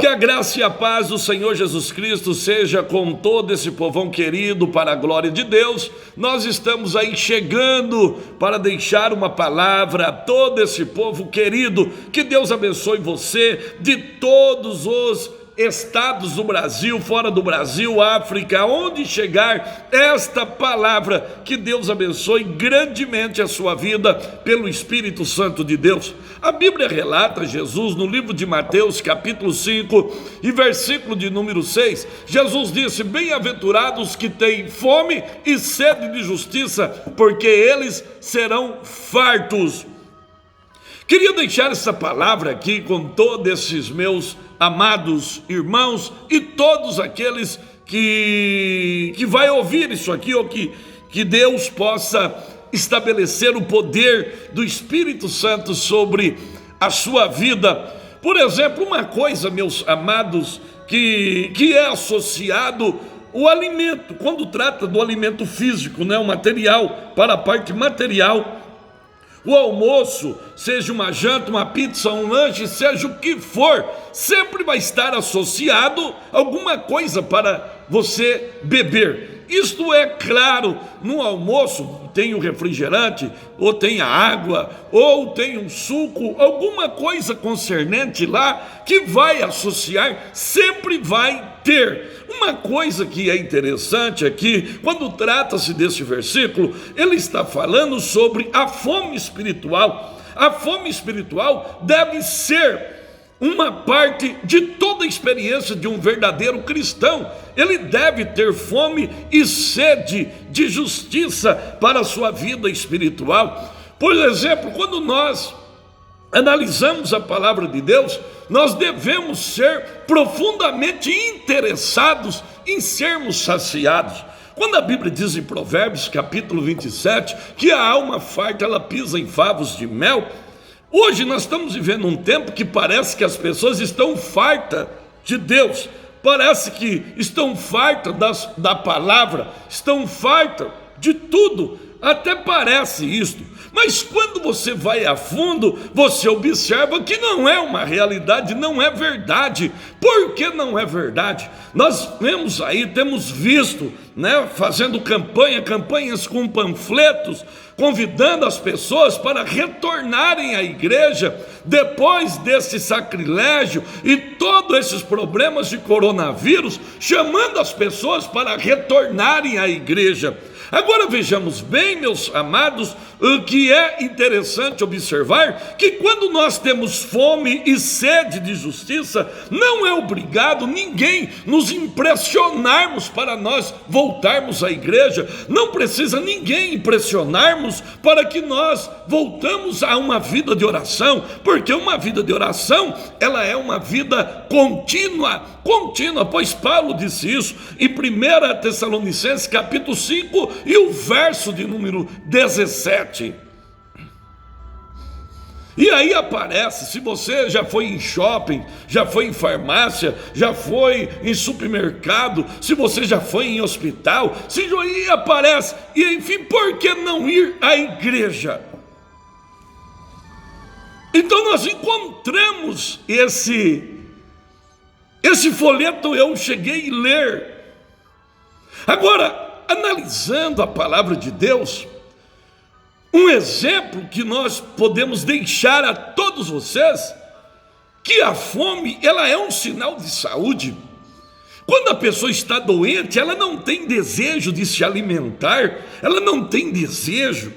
Que a graça e a paz do Senhor Jesus Cristo seja com todo esse povão querido, para a glória de Deus. Nós estamos aí chegando para deixar uma palavra a todo esse povo querido. Que Deus abençoe você de todos os estados do Brasil, fora do Brasil, África, onde chegar esta palavra, que Deus abençoe grandemente a sua vida pelo Espírito Santo de Deus. A Bíblia relata Jesus no livro de Mateus, capítulo 5 e versículo de número 6. Jesus disse: bem-aventurados que têm fome e sede de justiça, porque eles serão fartos. Queria deixar essa palavra aqui com todos esses meus amados irmãos e todos aqueles que vai ouvir isso aqui, ou que Deus possa estabelecer o poder do Espírito Santo sobre a sua vida. Por exemplo, uma coisa, meus amados, que é associado o alimento, quando trata do alimento físico, né, o material, para a parte material. O almoço, seja uma janta, uma pizza, um lanche, seja o que for, sempre vai estar associado a alguma coisa para você beber. Isto é claro, no almoço tem o refrigerante, ou tem a água, ou tem um suco, alguma coisa concernente lá que vai associar, sempre vai ter. Uma coisa que é interessante aqui, quando trata-se desse versículo, ele está falando sobre a fome espiritual. A fome espiritual deve ser uma parte de toda a experiência de um verdadeiro cristão. Ele deve ter fome e sede de justiça para a sua vida espiritual. Por exemplo, quando nós analisamos a palavra de Deus, nós devemos ser profundamente interessados em sermos saciados. Quando a Bíblia diz em Provérbios, capítulo 27, que a alma farta, ela pisa em favos de mel, hoje nós estamos vivendo um tempo que parece que as pessoas estão fartas de Deus, parece que estão fartas da palavra, estão fartas de tudo, até parece isto. Mas quando você vai a fundo, você observa que não é uma realidade, não é verdade. Por que não é verdade? Nós temos visto, né, fazendo campanhas com panfletos, convidando as pessoas para retornarem à igreja depois desse sacrilégio e todos esses problemas de coronavírus, chamando as pessoas para retornarem à igreja. Agora vejamos bem, meus amados, o que é interessante observar, que quando nós temos fome e sede de justiça, não é obrigado ninguém nos impressionarmos para nós voltarmos à igreja, não precisa ninguém impressionarmos para que nós voltamos a uma vida de oração, porque uma vida de oração, ela é uma vida contínua, pois Paulo disse isso em 1 Tessalonicenses capítulo 5 e o verso de número 17. E aí aparece, se você já foi em shopping, já foi em farmácia, já foi em supermercado, se você já foi em hospital, e aparece, e enfim, por que não ir à igreja? Então nós encontramos esse folheto, eu cheguei a ler. Agora, analisando a palavra de Deus, um exemplo que nós podemos deixar a todos vocês, que a fome, ela é um sinal de saúde. Quando a pessoa está doente, ela não tem desejo de se alimentar, ela não tem desejo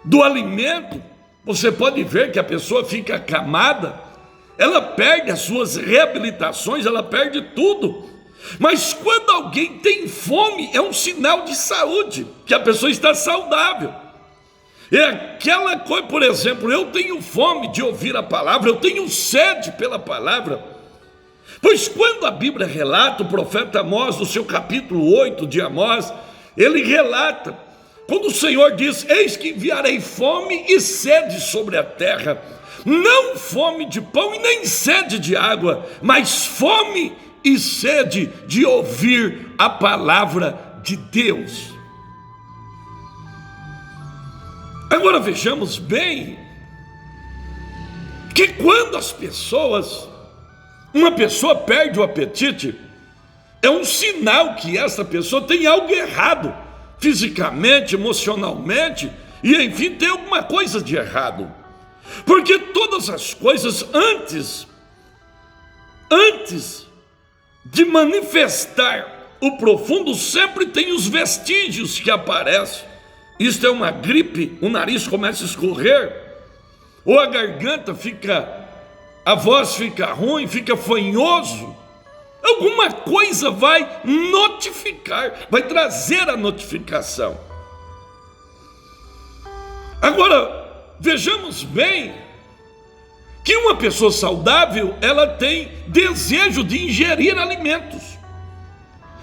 do alimento. Você pode ver que a pessoa fica acamada, ela perde as suas reabilitações, ela perde tudo. Mas quando alguém tem fome, é um sinal de saúde, que a pessoa está saudável. É aquela coisa, por exemplo, eu tenho fome de ouvir a palavra, eu tenho sede pela palavra. Pois quando a Bíblia relata, o profeta Amós, no seu capítulo 8 de Amós, ele relata, quando o Senhor diz: eis que enviarei fome e sede sobre a terra, não fome de pão e nem sede de água, mas fome e sede de ouvir a palavra de Deus. Agora vejamos bem que quando as pessoas uma pessoa perde o apetite, é um sinal que essa pessoa tem algo errado, fisicamente, emocionalmente, e enfim, tem alguma coisa de errado. Porque todas as coisas antes de manifestar o profundo, sempre tem os vestígios que aparecem. Isto é uma gripe, o nariz começa a escorrer, ou a garganta a voz fica ruim, fica fanhoso. Alguma coisa vai notificar, vai trazer a notificação. Agora, vejamos bem que uma pessoa saudável, ela tem desejo de ingerir alimentos.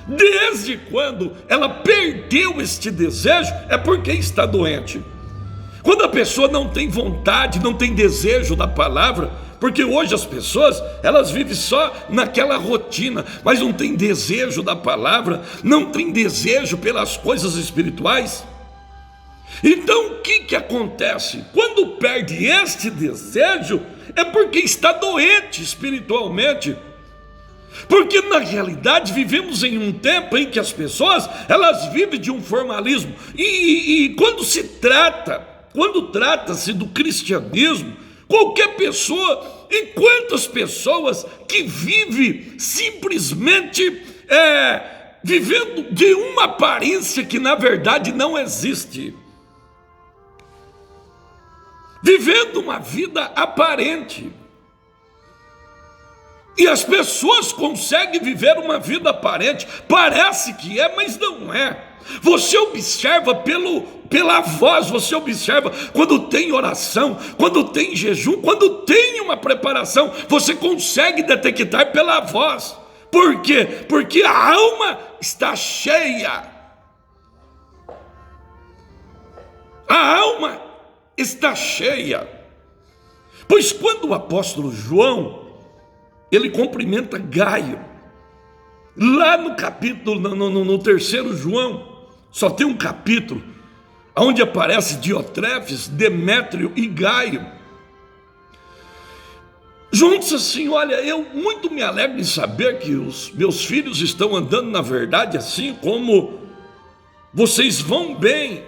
Desde quando ela perdeu este desejo, é porque está doente. Quando a pessoa não tem vontade, não tem desejo da palavra, porque hoje as pessoas, elas vivem só naquela rotina, mas não tem desejo da palavra, não tem desejo pelas coisas espirituais. Então o que acontece? Quando perde este desejo, é porque está doente espiritualmente. Porque na realidade vivemos em um tempo em que as pessoas, elas vivem de um formalismo. E quando trata-se do cristianismo, qualquer pessoa, e quantas pessoas que vivem simplesmente vivendo de uma aparência que na verdade não existe, vivendo uma vida aparente. E as pessoas conseguem viver uma vida aparente, parece que é, mas não é. Você observa pela voz, você observa quando tem oração, quando tem jejum, quando tem uma preparação, você consegue detectar pela voz. Por quê? Porque a alma está cheia. A alma está cheia. Pois quando o apóstolo João, ele cumprimenta Gaio, lá no capítulo, no 3º João, só tem um capítulo, onde aparece Diotrefes, Demétrio e Gaio. João disse assim: olha, eu muito me alegro em saber que os meus filhos estão andando na verdade, assim como vocês vão bem,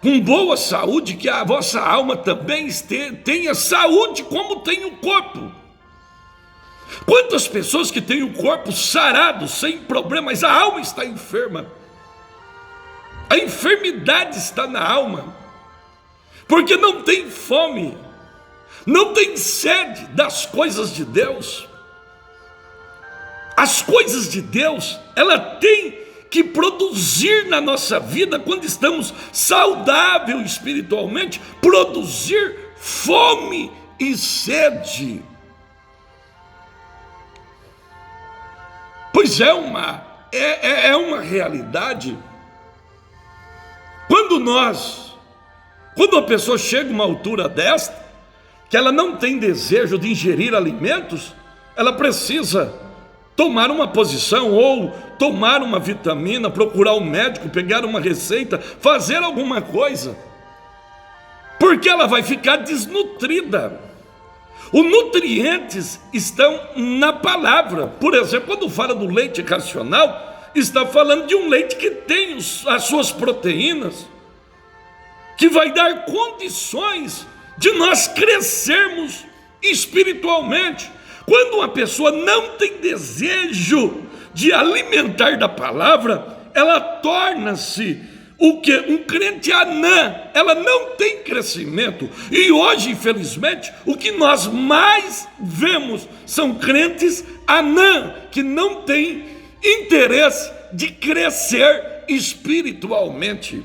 com boa saúde, que a vossa alma também tenha saúde como tem o corpo. Quantas pessoas que têm o corpo sarado, sem problemas, a alma está enferma. A enfermidade está na alma, porque não tem fome, não tem sede das coisas de Deus. As coisas de Deus, ela tem que produzir na nossa vida, quando estamos saudáveis espiritualmente, produzir fome e sede. Pois é uma realidade. Quando a pessoa chega a uma altura desta, que ela não tem desejo de ingerir alimentos, ela precisa tomar uma posição, ou tomar uma vitamina, procurar um médico, pegar uma receita, fazer alguma coisa, porque ela vai ficar desnutrida. Os nutrientes estão na palavra. Por exemplo, quando fala do leite racional, está falando de um leite que tem as suas proteínas, que vai dar condições de nós crescermos espiritualmente. Quando uma pessoa não tem desejo de alimentar da palavra, ela torna-se o que? Um crente anã. Ela não tem crescimento. E hoje, infelizmente, o que nós mais vemos são crentes anã, que não têm interesse de crescer espiritualmente,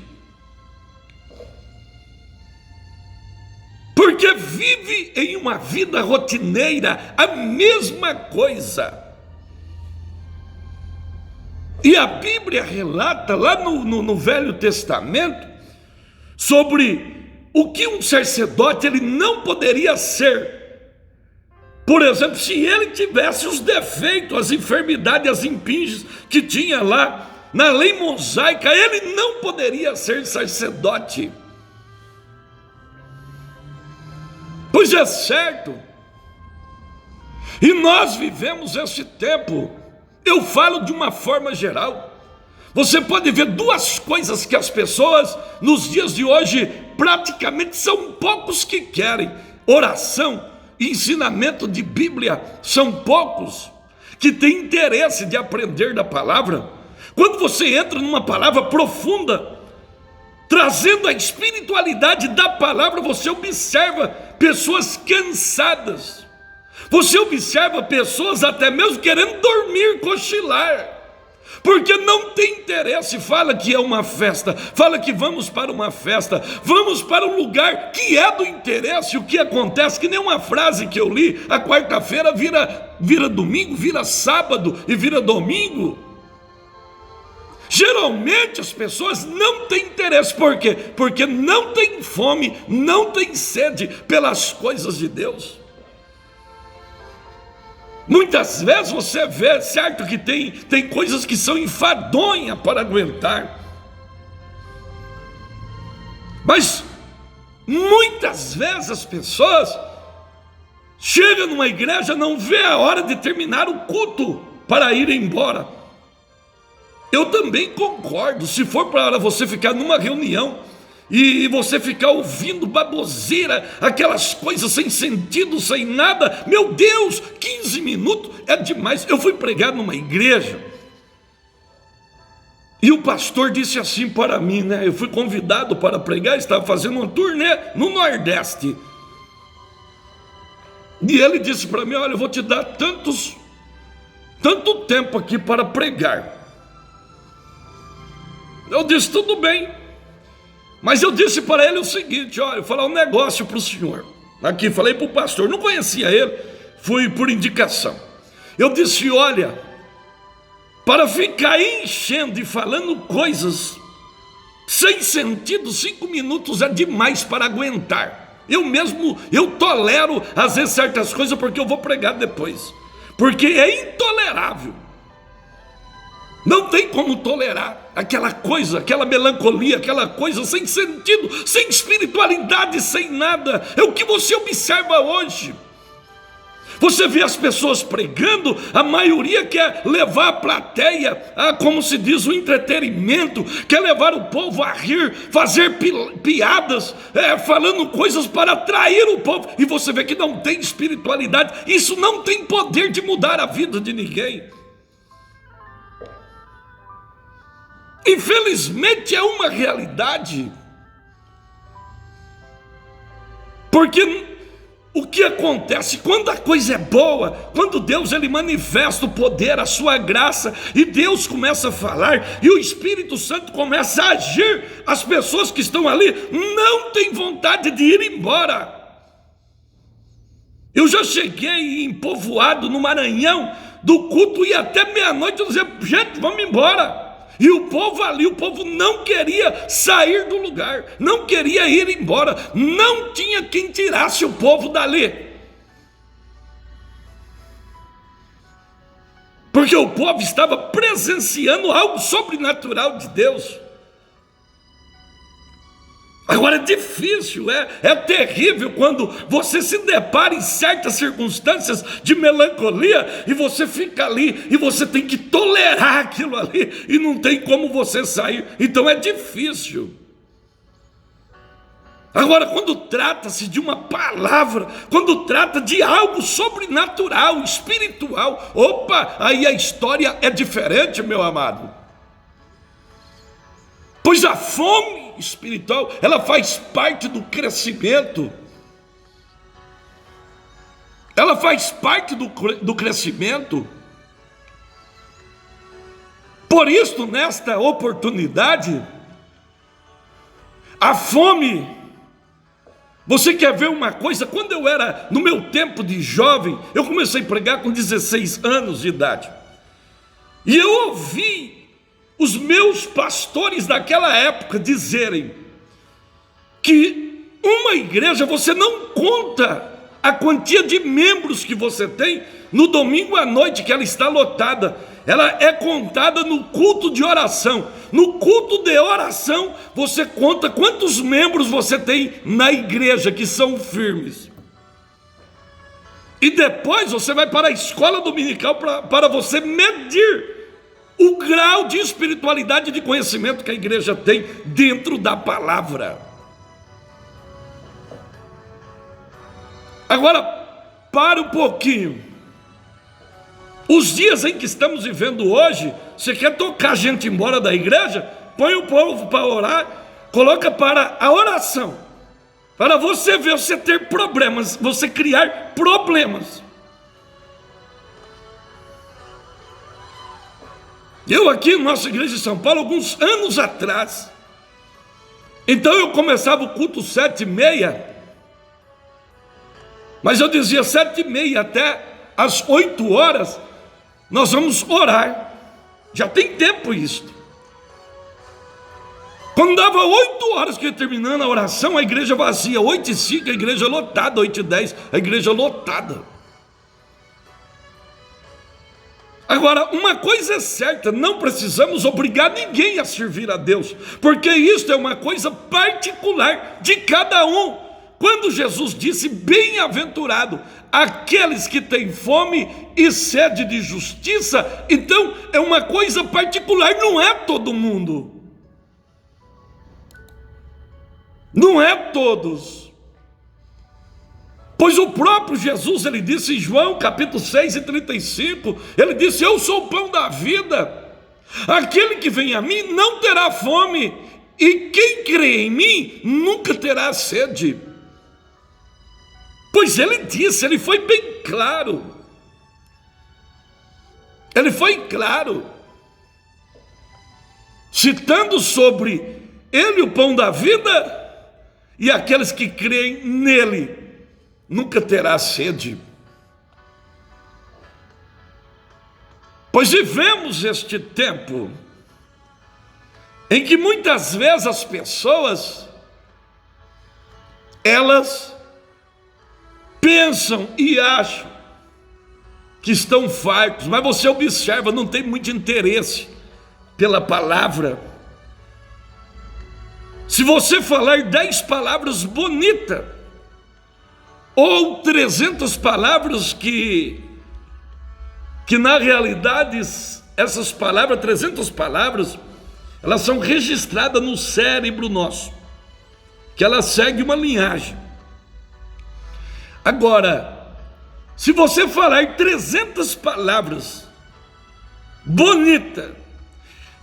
porque vive em uma vida rotineira a mesma coisa. E a Bíblia relata lá no Velho Testamento sobre o que um sacerdote ele não poderia ser. Por exemplo, se ele tivesse os defeitos, as enfermidades, as impinges que tinha lá na lei mosaica, ele não poderia ser sacerdote. Pois é certo E nós vivemos esse tempo. Eu falo de uma forma geral. Você pode ver duas coisas que as pessoas nos dias de hoje praticamente são poucos que querem: oração e ensinamento de Bíblia. São poucos que têm interesse de aprender da palavra. Quando você entra numa palavra profunda, trazendo a espiritualidade da palavra, você observa pessoas cansadas. Você observa pessoas até mesmo querendo dormir, cochilar, porque não tem interesse. Fala que é uma festa, fala que vamos para uma festa, vamos para um lugar que é do interesse. O que acontece? Que nem uma frase que eu li, a quarta-feira vira domingo, vira sábado e vira domingo. Geralmente as pessoas não têm interesse. Por quê? Porque não tem fome, não tem sede pelas coisas de Deus. Muitas vezes você vê, certo, que tem coisas que são enfadonhas para aguentar. Mas muitas vezes as pessoas chegam numa igreja, não vê a hora de terminar o culto para ir embora. Eu também concordo. Se for para você ficar numa reunião e você ficar ouvindo baboseira, aquelas coisas sem sentido, sem nada, meu Deus, 15 minutos é demais. Eu fui pregar numa igreja e o pastor disse assim para mim, né? Eu fui convidado para pregar, estava fazendo uma turnê no Nordeste. E ele disse para mim: olha, eu vou te dar tanto tempo aqui para pregar. Eu disse: tudo bem. Mas eu disse para ele o seguinte: olha, eu vou falar um negócio para o senhor. Aqui, falei para o pastor, não conhecia ele, fui por indicação. Eu disse: olha, para ficar enchendo e falando coisas sem sentido, 5 minutos é demais para aguentar. Eu tolero às vezes certas coisas porque eu vou pregar depois. Porque é intolerável. Não tem como tolerar aquela coisa, aquela melancolia, aquela coisa sem sentido, sem espiritualidade, sem nada. É o que você observa hoje. Você vê as pessoas pregando, a maioria quer levar a plateia a, como se diz, o entretenimento, quer levar o povo a rir, fazer piadas, falando coisas para atrair o povo. E você vê que não tem espiritualidade. Isso não tem poder de mudar a vida de ninguém. Infelizmente é uma realidade. Porque o que acontece quando a coisa é boa, quando Deus ele manifesta o poder, a sua graça, e Deus começa a falar, e o Espírito Santo começa a agir, as pessoas que estão ali não têm vontade de ir embora. Eu já cheguei em povoado no Maranhão, do culto e até meia-noite eu dizia: gente, vamos embora. E o povo ali, o povo não queria sair do lugar, não queria ir embora, não tinha quem tirasse o povo dali. Porque o povo estava presenciando algo sobrenatural de Deus. Agora é difícil, é terrível quando você se depara em certas circunstâncias de melancolia e você fica ali e você tem que tolerar aquilo ali e não tem como você sair. Então é difícil. Agora, quando trata-se de uma palavra, quando trata de algo sobrenatural, espiritual, opa, aí a história é diferente, meu amado. Pois a fome espiritual, ela faz parte do crescimento. Ela faz parte do crescimento. Por isso, nesta oportunidade, a fome, você quer ver uma coisa? Quando eu era, no meu tempo de jovem, eu comecei a pregar com 16 anos de idade. E eu ouvi os meus pastores daquela época dizerem que uma igreja, você não conta a quantia de membros que você tem no domingo à noite que ela está lotada. Ela é contada no culto de oração. No culto de oração você conta quantos membros você tem na igreja que são firmes. E depois você vai para a escola dominical para você medir o grau de espiritualidade e de conhecimento que a igreja tem dentro da palavra. Agora, para um pouquinho. Os dias em que estamos vivendo hoje, você quer tocar a gente embora da igreja? Põe o povo para orar, coloca para a oração, para você ver você ter problemas, você criar problemas. Eu aqui na nossa igreja de São Paulo, alguns anos atrás, então eu começava o culto 7h30, mas eu dizia 7h30 até às 8 horas, nós vamos orar. Já tem tempo isso. Quando dava 8 horas que ia terminando a oração, a igreja vazia. 8h05, a igreja lotada. 8h10, a igreja lotada. Agora, uma coisa é certa, não precisamos obrigar ninguém a servir a Deus, porque isso é uma coisa particular de cada um. Quando Jesus disse, bem-aventurado aqueles que têm fome e sede de justiça, então é uma coisa particular, não é todo mundo. Não é todos. Pois o próprio Jesus, ele disse em João capítulo 6:35, ele disse, eu sou o pão da vida, aquele que vem a mim não terá fome, e quem crê em mim nunca terá sede. Pois ele disse, ele foi bem claro. Ele foi claro, citando sobre ele o pão da vida, e aqueles que creem nele nunca terá sede. Pois vivemos este tempo em que muitas vezes as pessoas, elas pensam e acham que estão fartos, mas você observa, não tem muito interesse pela palavra. Se você falar 10 palavras bonitas, ou 300 palavras que na realidade, essas palavras, 300 palavras, elas são registradas no cérebro nosso, que ela segue uma linhagem. Agora, se você falar 300 palavras bonitas,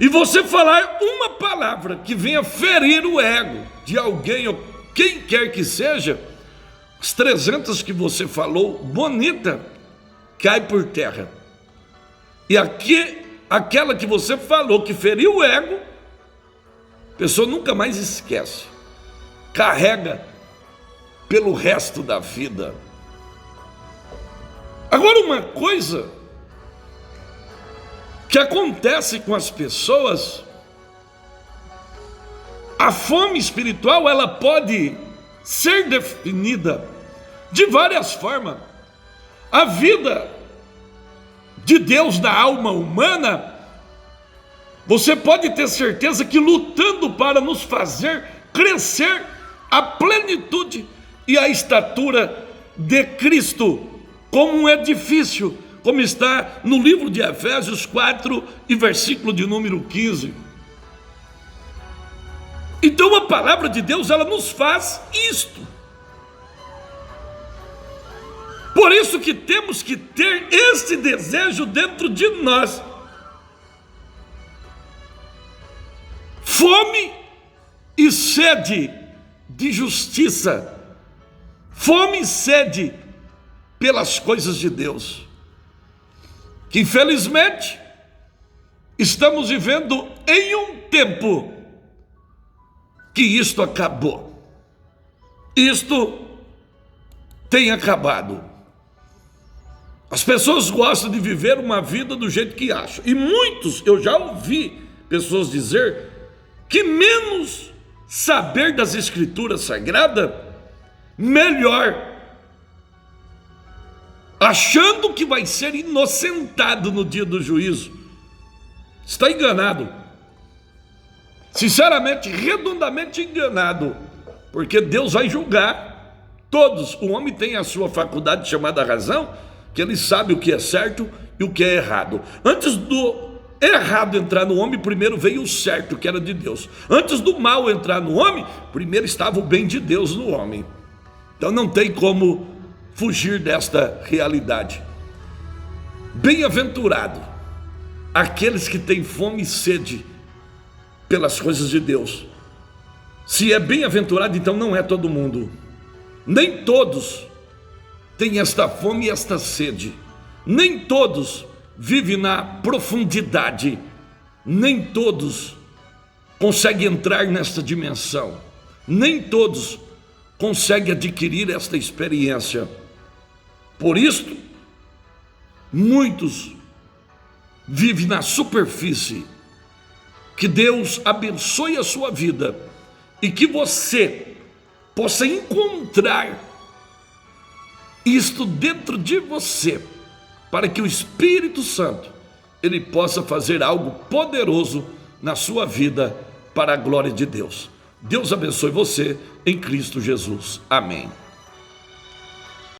e você falar uma palavra que venha ferir o ego de alguém, ou quem quer que seja, as 300 que você falou bonita, cai por terra. E aquela que você falou que feriu o ego, a pessoa nunca mais esquece, carrega pelo resto da vida. Agora, uma coisa que acontece com as pessoas, a fome espiritual, ela pode ser definida de várias formas. A vida de Deus na alma humana, você pode ter certeza que lutando para nos fazer crescer a plenitude e a estatura de Cristo, como um edifício, como está no livro de Efésios 4 e versículo de número 15. Então a palavra de Deus, ela nos faz isto. Por isso que temos que ter esse desejo dentro de nós. Fome e sede de justiça. Fome e sede pelas coisas de Deus. Que infelizmente estamos vivendo em um tempo que isto acabou. Isto tem acabado. As pessoas gostam de viver uma vida do jeito que acham. E muitos, eu já ouvi pessoas dizer que menos saber das Escrituras Sagradas, melhor. Achando que vai ser inocentado no dia do juízo. Está enganado. Sinceramente, redondamente enganado. Porque Deus vai julgar Todos, o homem tem a sua faculdade chamada razão, que ele sabe o que é certo e o que é errado. Antes do errado entrar no homem, primeiro veio o certo, que era de Deus. Antes do mal entrar no homem, primeiro estava o bem de Deus no homem. Então não tem como fugir desta realidade. Bem-aventurado aqueles que têm fome e sede pelas coisas de Deus. Se é bem-aventurado, então não é todo mundo. Nem todos têm esta fome e esta sede. Nem todos vivem na profundidade. Nem todos conseguem entrar nesta dimensão. Nem todos conseguem adquirir esta experiência. Por isso, muitos vivem na superfície. Que Deus abençoe a sua vida e que você possa encontrar isto dentro de você, para que o Espírito Santo ele possa fazer algo poderoso na sua vida para a glória de Deus. Deus abençoe você em Cristo Jesus. Amém.